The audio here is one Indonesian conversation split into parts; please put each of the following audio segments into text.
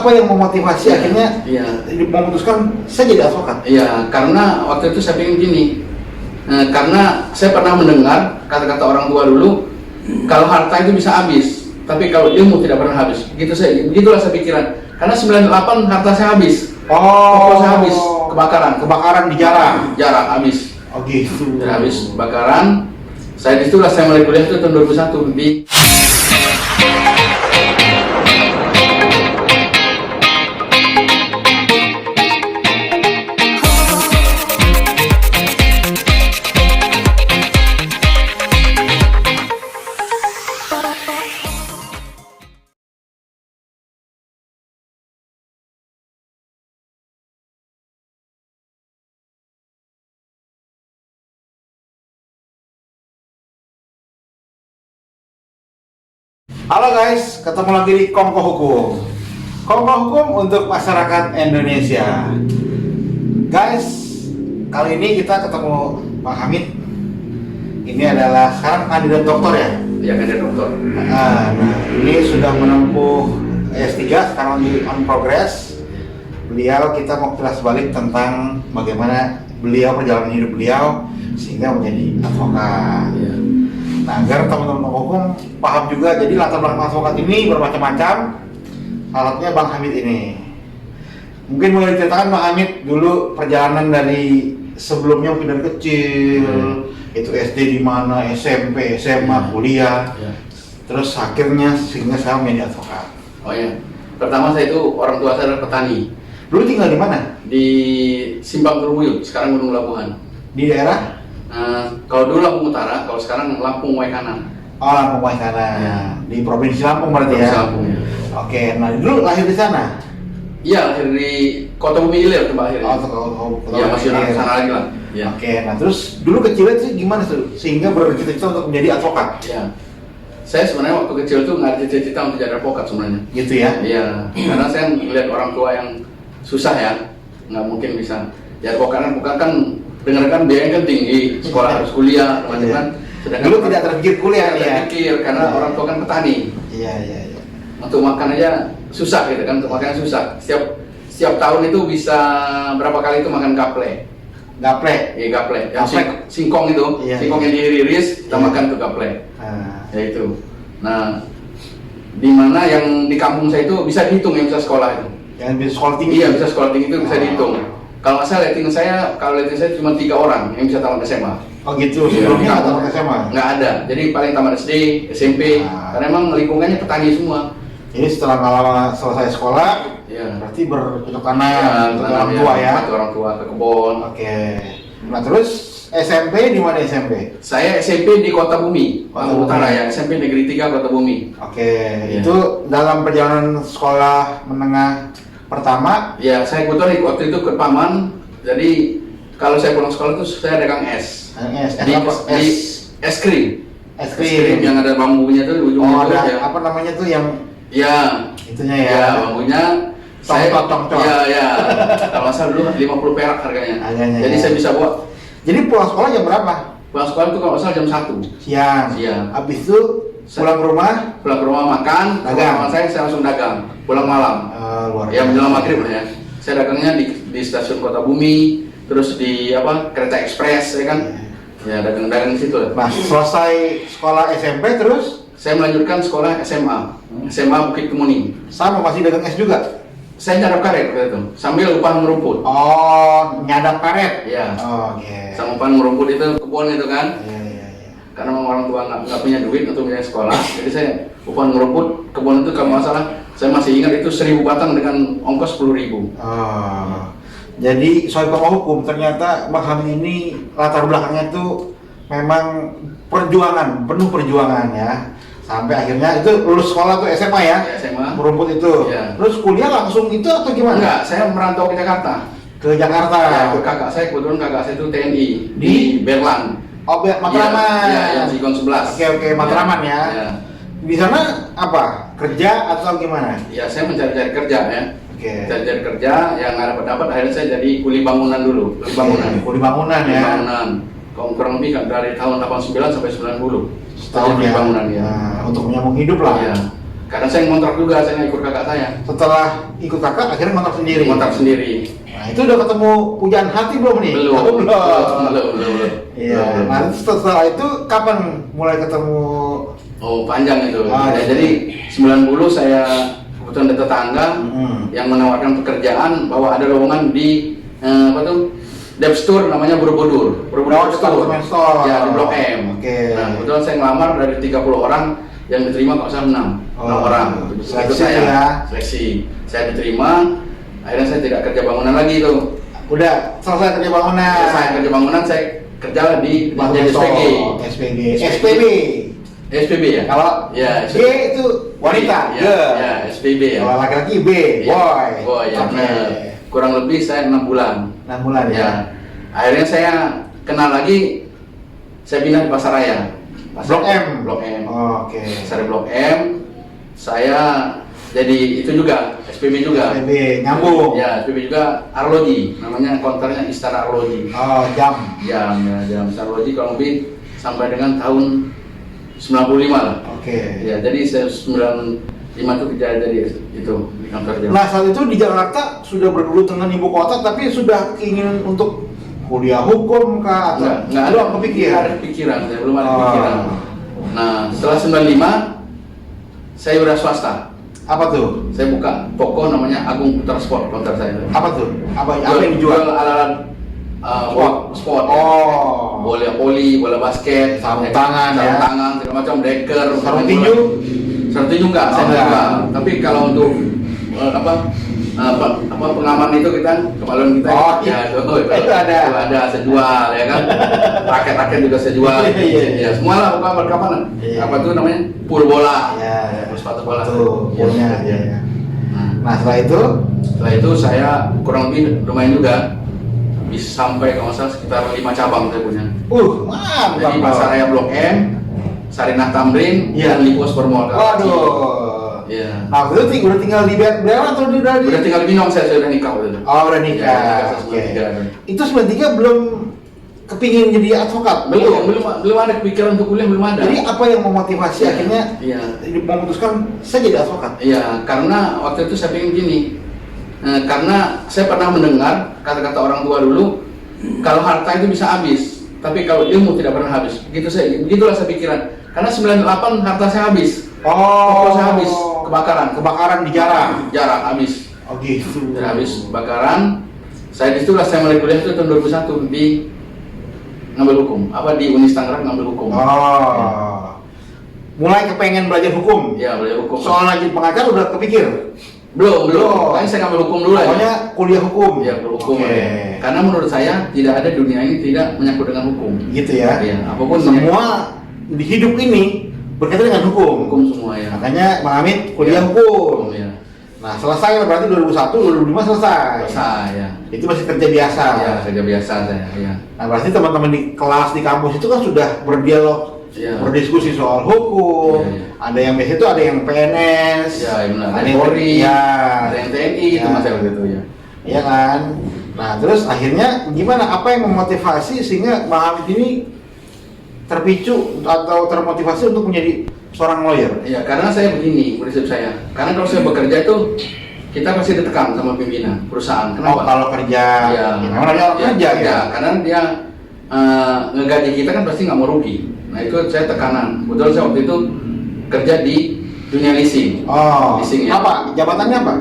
apa yang memotivasi akhirnya Iya. memutuskan saya jadi advokat? Iya, karena waktu itu saya pikir gini, karena saya pernah mendengar kata-kata orang tua dulu, kalau harta itu bisa habis, tapi kalau ilmu tidak pernah habis. Begitulah saya pikiran. Karena 98 harta saya habis, toko saya habis, kebakaran di jalan. Jarang habis. Oh gitu. Habis kebakaran. Disitulah saya mulai kuliah itu tahun 2001 di. Halo guys, ketemu lagi di Kongko Hukum. Kongko Hukum untuk masyarakat Indonesia. Guys, kali ini kita ketemu Pak Hamid. Ini adalah sekarang kandidat doktor ya? Ya, kandidat doktor. Nah, ini sudah menempuh S3, sekarang lagi on progress. Kita mau kilas balik tentang bagaimana perjalanan hidup beliau sehingga menjadi advokat. Ya. Nah, agar teman-teman hukum paham juga, jadi latar belakang advokat ini bermacam-macam. Salah satunya Bang Hamid ini. Mungkin boleh diceritakan Bang Hamid dulu perjalanan dari sebelumnya mungkin dari kecil, itu SD di mana, SMP, SMA, kuliah, terus akhirnya sehingga saya menjadi advokat. Oh ya, pertama saya itu orang tua saya adalah petani. Dulu tinggal di mana? Di Simpang Turmuyut, sekarang Gunung Labuhan. Di daerah? Kalau dulu Lampung Utara, kalau sekarang Lampung Waikanan. Oh, Lampung Waikanan. Ya. Di Provinsi Lampung berarti Provinsi ya? Lampung, ya. Oke, nah dulu lahir di sana? Iya, lahir di Kota Bumi Ilir tuh akhirnya. Ya, masih orang sana lagi lah. Ya. Oke, nah terus dulu kecilnya sih gimana tuh? Sehingga bercita-cita untuk menjadi advokat? Ya. Saya sebenarnya waktu kecil tuh nggak ada cita-cita untuk jadi advokat sebenarnya. Gitu ya? Iya, karena saya melihat orang tua yang susah ya, nggak mungkin bisa. Ya advokat kan dengarkan biayanya kan tinggi, sekolah harus kuliah, teman-teman. Kan. Sedangkan dulu tidak terpikir kuliah ya. Terpikir karena orang tua kan petani. Iya. Untuk makan aja susah gitu kan, untuk makan susah. Setiap tahun itu bisa berapa kali itu makan gaple. Gaple? Iya gaple. Yang singkong itu, singkong yang diiris, kita makan tuh gaple. Ya itu. Nah, di mana yang di kampung saya itu bisa dihitung yang bisa sekolah itu. Yang bisa sekolah tinggi? Iya, bisa sekolah tinggi itu bisa dihitung. Kalau saya rating saya cuma 3 orang yang bisa tamat SMA. Oh gitu, sebelumnya nggak tamat SMA? Nggak ada, jadi paling tamat SD, SMP, karena emang lingkungannya petani semua. Jadi setelah selesai sekolah, berarti bercocok tanam dengan orang tua ya? Orang tua ke kebun. Oke. Nah terus SMP di mana SMP? Saya SMP di Kota Bumi, Lampung Utara ya, SMP Negeri 3 Kota Bumi. Oke, itu dalam perjalanan sekolah menengah pertama? Ya, saya kebetulan waktu itu ke Paman, jadi kalau saya pulang sekolah itu saya dagang es. Di es krim. Es krim yang ada bambunya tuh di ujungnya. Oh, ada apa namanya tuh yang? Ya. Itunya ya. Ya, bambunya. Tong. Ya. Kalau saya dulu 50 perak harganya. Jadi saya bisa buat. Jadi pulang sekolah jam berapa? Pulang sekolah itu kalau salah jam 1 siang. Habis itu pulang ke rumah makan, dagang. Saya langsung dagang. Pulang malam. Ya menjelang maghrib lah ya. Saya dagangnya di stasiun Kota Bumi, terus di kereta ekspres ya kan. Ya dagang di situ. Nah, selesai sekolah SMP terus saya melanjutkan sekolah SMA Bukit Kemuning. Sama masih dagang es juga? Saya nyadap karet waktu itu, sambil upah ngerumput. Oh, nyadap karet? Iya. Oke. Sama upah ngerumput itu kebun itu kan. Iya. Karena orang tua nggak punya duit untuk biaya sekolah, jadi saya upah ngerumput kebun itu kalau nggak salah, saya masih ingat itu 1000 batang dengan ongkos 10.000. Jadi soal hukum ternyata Bang Hamid ini latar belakangnya tuh memang penuh perjuangan ya. Sampai akhirnya itu lulus sekolah tuh SMA ya? SMA. Merumput itu. Ya. Terus kuliah langsung itu atau gimana? Enggak, saya merantau ke Jakarta. Ke Jakarta? Ya, ke kakak saya, kebetulan kakak saya itu TNI di Berlan. Oh, Matraman. Iya, yang Sigong 11. Oke, Matraman ya. Di sana apa? Kerja atau gimana? Ya, saya mencari-cari kerja ya. Oke. Cari kerja yang nggak dapat akhirnya saya jadi kuli bangunan dulu. Kuli bangunan ya. Bangunan. Kurang lebih dari tahun 89 sampai 90. Setahun ya. Bangunan ya. Nah, untuk menyambung hidup lah. Iya. Karena saya ngontrak juga, saya nggak ikut kakak saya. Setelah ikut kakak, akhirnya ngontrak sendiri. Ngontrak sendiri. Nah, itu udah ketemu pujaan hati belum nih? Belum. Oh, belum. Belum. Iya. Nah, setelah itu kapan mulai ketemu? Oh, panjang itu. Ah, Ya, iya. jadi 90 saya kebetulan ada tetangga yang menawarkan pekerjaan bahwa ada lowongan di apa tuh? Depstur namanya Borobudur. Oh, departemen store. Ya, di Blok M. Oke. Nah, kebetulan saya ngelamar dari 30 orang yang diterima kalau saya 6 Oh, orang. seleksi Itu saya ya. seleksi. Saya diterima. Akhirnya saya tidak kerja bangunan lagi itu. Udah selesai kerja bangunan. Saya kerja bangunan, saya kerja di Departemen SPG. store, SPG. SPB. SPB ya? Kalau Ya, G itu wanita. Ya, ya, SPB ya. Kalau laki-laki B, Ya, boy. boy, ya, Oke. benar. Kurang lebih saya 6 bulan. 6 bulan ya. Ya. Akhirnya saya kenal lagi, saya pindah di Pasaraya. Blok M. Blok M. Oke. Pasaraya Blok M. Saya jadi itu juga, SPB juga. SPB nyambung. Ya, SPB juga arloji. Namanya konternya Istana Arloji. Oh, jam. Jam Istana Arloji kurang lebih sampai dengan tahun 95 lah. Oke. Ya, jadi saya 95 itu kerja jadi itu di kantor jam. Nah, saat itu di Jakarta sudah bergelut dengan ibu kota, tapi sudah ingin untuk kuliah hukum kah? Atau Nggak ada. belum kepikiran? Nggak ada pikiran, saya belum ada Oh. pikiran. Nah, setelah 95 saya udah swasta. Apa tuh? Saya buka toko namanya Agung Putra Sport, konter saya. Apa tuh? Apa yang dijual? Alat-alat sport. Oh. Bola voli, bola basket, Sarung tangan, sarung ya. tangan, segala macam, deker, Sarung tinju? Sarung tinju enggak, saya Oh, enggak enggak. jual. Tapi kalau untuk apa pengaman itu kita kemaluan kita Oh, ya itu ada. itu ada saya jual ya kan. Raket-raket juga saya jual. Iya. Ya, semua lah perkapanan. Iya. Apa tuh namanya? Pool bola. Ya, Sepatu bola. Tuh, Ya, punya. ya. Ya. Nah, Nah, setelah itu setelah itu saya kurang lebih lumayan juga bisa sampai kalau nggak salah sekitar 5 cabang saya punya. mantap. Jadi Pasaraya Blok M, Sarinah Tamrin, Iya. dan Lipo Supermall. Waduh. Iya. Nah, itu udah tinggal di Beran atau di Udah tinggal di Binong, saya sudah nikah waktu itu. Oh, udah Ya, nikah. saya Oke. 93. Itu 93 belum kepingin jadi advokat? Belum ada kepikiran untuk kuliah, belum ada. Jadi apa yang memotivasi Iya. akhirnya Iya. memutuskan saya jadi advokat? Iya, karena waktu itu saya pengen gini. Karena saya pernah mendengar kata-kata orang tua dulu, kalau harta itu bisa habis, tapi kalau ilmu tidak pernah habis. Begitulah saya pikiran. Karena 98 harta saya habis. Toko saya habis kebakaran. Kebakaran di jalan. Jarang habis. Oh gitu. Sudah habis kebakaran. Saya disitulah saya mulai kuliah itu tahun 2001 di ngambil hukum. Di Unis Tangerang ngambil hukum. Oh. Mulai kepengen belajar hukum. Ya, belajar hukum. Soal lagi pengacara udah kepikir. Belum. Belum. Makanya saya ngambil hukum dulu aja. Pokoknya kuliah hukum. Ya, berhukum. Oke. Ya. Karena menurut saya tidak ada dunia ini tidak menyangkut dengan hukum. Gitu ya. Iya, apapun Semua di hidup ini berkaitan dengan hukum. hukum semua ya. Makanya Bang Hamid kuliah Ya, hukum. ya. Nah, selesai berarti 2001, 2005 selesai. Selesai ya. Itu masih kerja biasa. Ya, kerja biasa saya. Ya. Nah, berarti teman-teman di kelas di kampus itu kan sudah berdialog, Iya. berdiskusi soal hukum. Iya, iya. Ada yang biasa itu ada yang PNS, Ya, benar. ada Ada yang Polri, ya, ada yang TNI itu Ya. mas saya waktu itu ya. Iya kan. Nah, terus akhirnya gimana? Apa yang memotivasi sehingga Bang Hamid ini terpicu atau termotivasi untuk menjadi seorang lawyer? Iya, karena saya begini prinsip saya. Karena kalau saya bekerja itu kita pasti ditekan sama pimpinan perusahaan. Oh, Kenapa? kalau kerja, Ya, ya memang ada orang kerja ya. Karena dia ngegaji kita kan pasti nggak mau rugi. Nah itu saya tekanan. Kebetulan saya waktu itu kerja di dunia leasing. Oh, Leasing ya. apa? Jabatannya apa?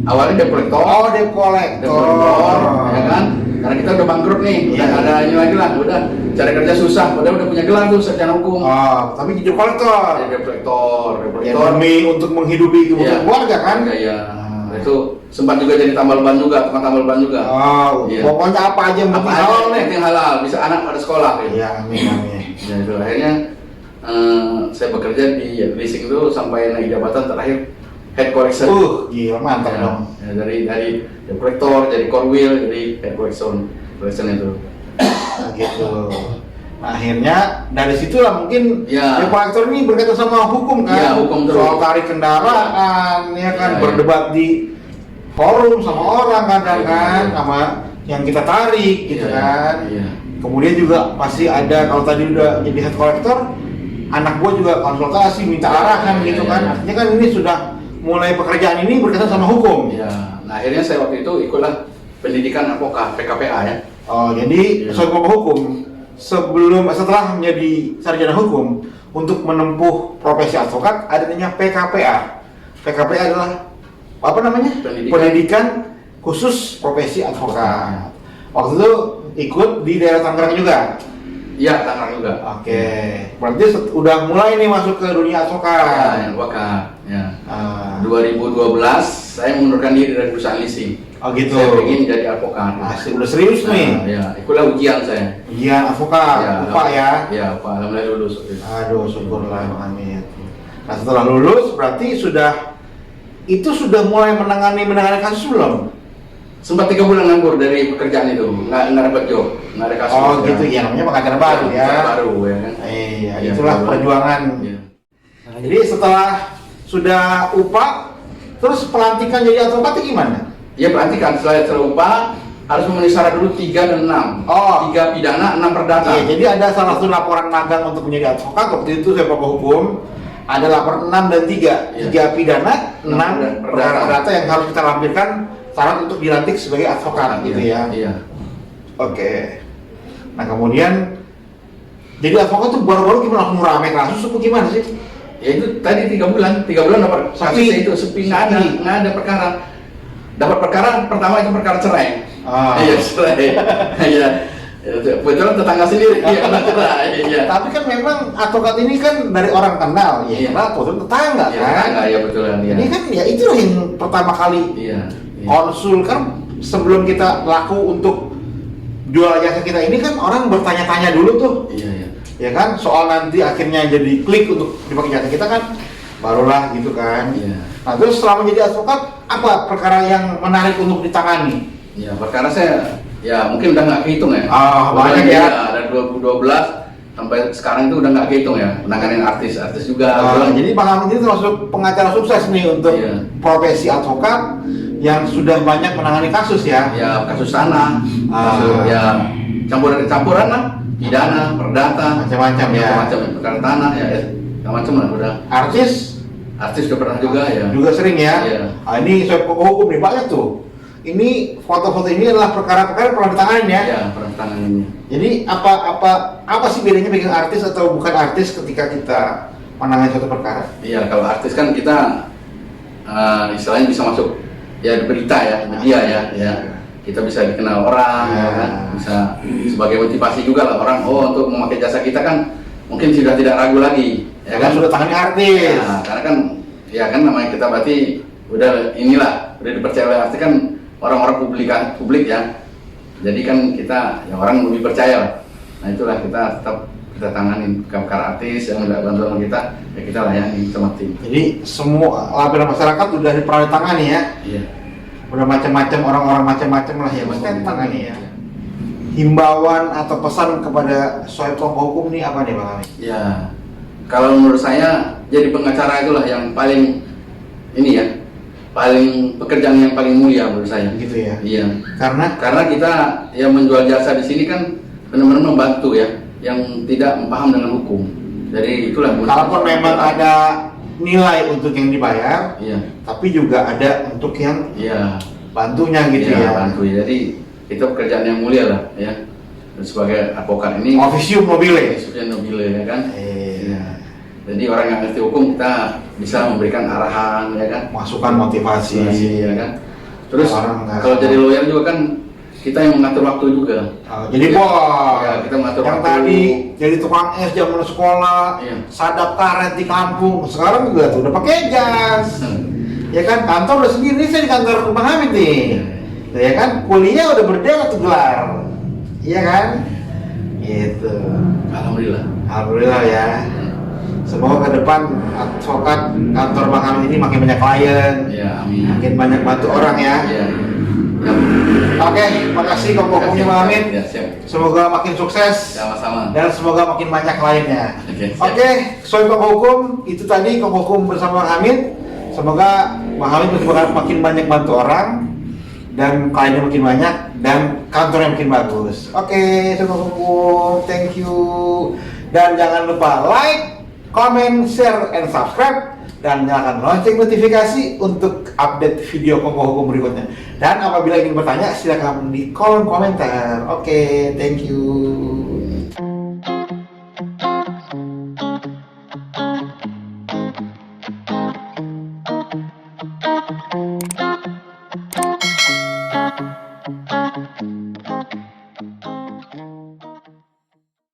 Awalnya debt collector. Oh, debt collector. Ya kan? Karena kita udah bangkrut nih, udah Iya. nggak ada ini lagi lah, udah cari kerja susah, udah punya gelar tuh secara hukum. Oh, tapi jadi kolektor. Jadi debt collector, Ya, demi untuk menghidupi kebutuhan Iya. keluarga kan? Iya. Nah, itu sempat juga jadi tambal ban juga, tukang tambal ban juga. Oh, Iya. pokoknya apa aja yang Apa penting aja halal yang nih. penting halal, bisa anak pada sekolah gitu. Iya, amin amin. Ya itu akhirnya saya bekerja di leasing itu sampai naik jabatan terakhir head collection. Gila mantap Ya, dong. ya, dari debt collector, jadi core wheel, jadi head collection itu. Nah, gitu. Nah, akhirnya dari situlah mungkin Ya. debt collector ini berkaitan sama hukum kan? Ya, hukum terus. Soal tarik kendaraan, ya kan, Ya, berdebat di forum sama orang kadang Ya, kan, ya. sama yang kita tarik gitu Iya, kan. iya. Kemudian juga pasti ada kalau tadi udah jadi head collector, anak gua juga konsultasi, minta arahan gitu kan. Artinya kan ini sudah mulai pekerjaan ini berkaitan sama hukum. Ya, nah akhirnya saya waktu itu ikutlah pendidikan advokat PKPA ya. Oh, jadi sesuai Bapak hukum setelah menjadi sarjana hukum untuk menempuh profesi advokat ada namanya PKPA. PKPA adalah apa namanya? Pendidikan khusus profesi advokat. Waktu itu ikut di daerah Tangerang juga. Iya, Tangerang juga. Oke, berarti udah mulai nih masuk ke dunia advokat. Ya, advokat. Ya. 2012 saya mengundurkan diri dari perusahaan leasing. Oh gitu. Saya ingin jadi advokat. Masih udah serius nih. Ya, ikutlah ujian saya. Ujian advokat, UPA ya. Ya, UPA, alhamdulillah lulus. Aduh, syukurlah Bang Hamid. Nah setelah lulus berarti sudah mulai menangani kasus belum? Sempat 3 bulan nganggur dari pekerjaan itu, nggak dapat job, nggak ada kasus. Oh gitu ya, namanya pengacara baru ya. Baru ya kan. Iya, Ya, itulah baru. perjuangan. Ya. Nah, jadi setelah sudah UPA, terus pelantikan jadi advokat itu gimana? Ya pelantikan setelah UPA harus memenuhi syarat dulu 3 dan 6. Oh. 3 pidana, 6 perdata. Iya, jadi ada salah satu laporan magang untuk menjadi advokat. Waktu itu saya Bapak hukum ada laporan 6 dan 3. Iya. 3 pidana, 6 perdata. perdata yang harus kita lampirkan syarat untuk dilantik sebagai advokat gitu ya. Iya. Oke. Nah kemudian jadi advokat tuh baru-baru gimana, langsung rame kasus apa gimana sih? Ya itu tadi 3 bulan dapat Sepi. kasusnya itu sepi, nggak ada perkara. Dapat perkara pertama itu perkara cerai. Iya, cerai. Iya. Betul tetangga sendiri iya cerai. Iya. Tapi kan memang advokat ini kan dari orang kenal, ya. Iya. Betul tetangga Iya, kan. tetangga ya betulan ya. Ini kan ya itulah yang pertama kali Iya. Iya. konsul kan sebelum kita laku untuk jual jasa kita ini kan orang bertanya-tanya dulu tuh. Iya, iya. Ya kan, soal nanti akhirnya jadi klik untuk dipakai jasa kita kan barulah gitu kan. Iya. Nah terus setelah menjadi advokat apa perkara yang menarik untuk ditangani? Ya, perkara saya ya mungkin udah nggak kehitung ya. Banyak ya. Dari 2012 sampai sekarang itu udah nggak kehitung ya. Menanganin artis-artis juga. Jadi Bang Hamid ini termasuk pengacara sukses nih untuk Iya. profesi advokat yang sudah banyak menangani kasus ya. Ya kasus tanah, kasus ya campuran lah, pidana, perdata, Macam-macam ya. macam perkara tanah ya, macam lah udah. Artis udah pernah juga ya. Juga sering ya. Iya. Ini soal hukum nih banyak tuh. Ini foto-foto ini adalah perkara-perkara yang pernah ditangani ya. Ya pernah tangannya. Jadi apa sih bedanya pegang artis atau bukan artis ketika kita menangani suatu perkara? Iya kalau artis kan kita istilahnya bisa masuk ya berita ya, media ya. Kita bisa dikenal orang, ya kan? Bisa sebagai motivasi juga lah orang. Oh untuk memakai jasa kita kan mungkin sudah tidak ragu lagi, ya kan? Sudah tangani artis. Ya, karena kan ya kan namanya kita berarti udah dipercaya oleh artis kan orang-orang publik ya. Jadi kan kita ya orang lebih percaya lah. Nah itulah kita tetap kita tanganin perkara artis yang minta bantuan kita ya kita layani sama tim. Jadi semua lapisan masyarakat sudah pernah ditangani ya. Iya. Udah macam-macam orang-orang macam-macam lah ya mesti ditangani ya. Himbauan atau pesan kepada soal tokoh hukum nih apa nih Bang Hamid? Ya, kalau menurut saya jadi pengacara itulah yang paling ini ya, paling pekerjaan yang paling mulia menurut saya. Gitu ya. Iya. Karena kita yang menjual jasa di sini kan benar-benar membantu ya, yang tidak paham dengan hukum. Jadi itulah. kalaupun memang ada nilai untuk yang dibayar, Iya. tapi juga ada untuk yang Iya. bantunya gitu Iya, ya. bantu. Jadi itu pekerjaan yang mulia lah ya. Dan sebagai advokat ini. Officium nobile. Officium nobile ya kan. Iya. Jadi orang yang ngerti hukum kita bisa memberikan arahan ya kan. Masukan motivasi. Ya kan. Terus Orang nggak kalau sama. jadi lawyer juga kan kita yang mengatur waktu juga. Jadi bos, Ya, kita mengatur yang waktu. tadi jadi tukang es zaman sekolah, Iya. sadap karet di kampung, sekarang juga tuh udah pakai jas. Ya kan, kantor udah sendiri, saya di kantor Bang Hamid nih. Ya kan, kuliah udah berdua tuh gelar. Iya kan? Gitu. Alhamdulillah. Alhamdulillah ya. Semoga ke depan advokat kantor Bang Hamid ini makin banyak klien, Ya, amin. makin banyak bantu orang ya. Iya. Ya. Oke, makasih kompokomnya Bang Hamid. Ya, siap. Semoga makin sukses Sama-sama. dan semoga makin banyak kliennya. Oke, siap. Oke, soal hukum itu tadi hukum bersama Bang Hamid. Semoga Bang Hamid makin banyak bantu orang dan kliennya makin banyak dan kantornya makin bagus. Oke, soal hukum, thank you. Dan jangan lupa like, comment, share, and subscribe, dan nyalakan lonceng notifikasi untuk update video Kongko Hukum berikutnya. Dan apabila ingin bertanya, silakan di kolom komentar. Oke, thank you.